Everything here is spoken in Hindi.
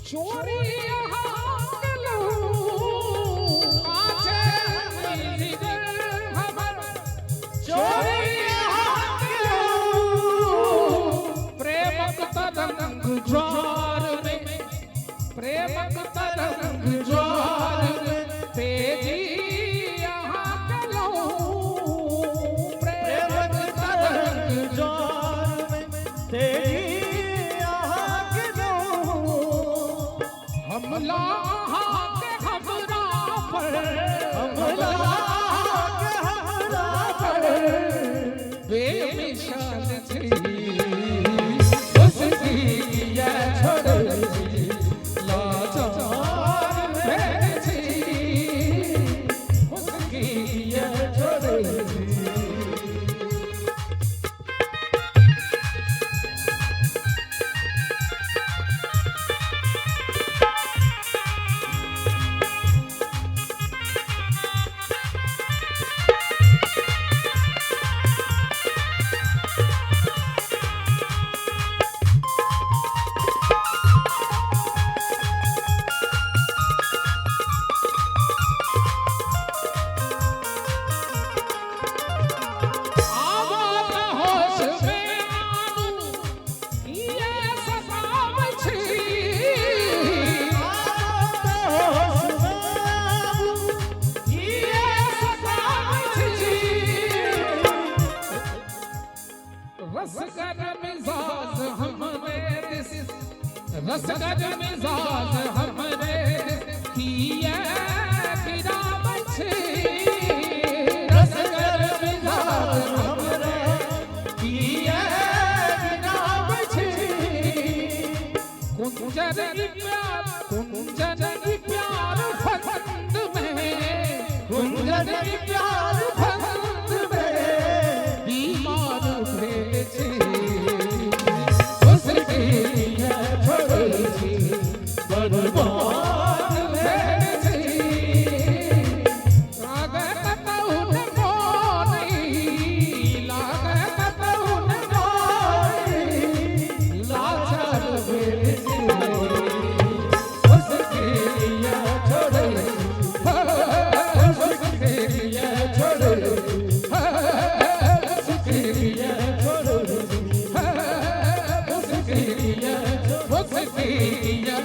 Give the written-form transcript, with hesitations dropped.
चोरी प्रेमक तरंग ज्वार में प्रेमक तरंग ज्वार में तेजी यहाँ चलो प्रेमक तरंग ज्वार में तेजी यहाँ चलो हमला के हमरा पर हमला के हमरा पर बेमिसाल थी उसकी ये छोड़ी लाचार मैं थी उसकी ये छोड़ी रसगर मिजाज हमरे किया गिरा बछी रसगर मिजाज हमरे किया गिरा बछी कुंजर की प्यार फंद में कुंजर की प्यार फंद में बीमार भेल छी उसकी बर्बाद भेल छी लागत तहुन मोनी लागत तहुन मोनी लाचार भेल छी उसकी ये छोड़े उसकी ये छोड़े उसकी ये छोड़े उसकी ये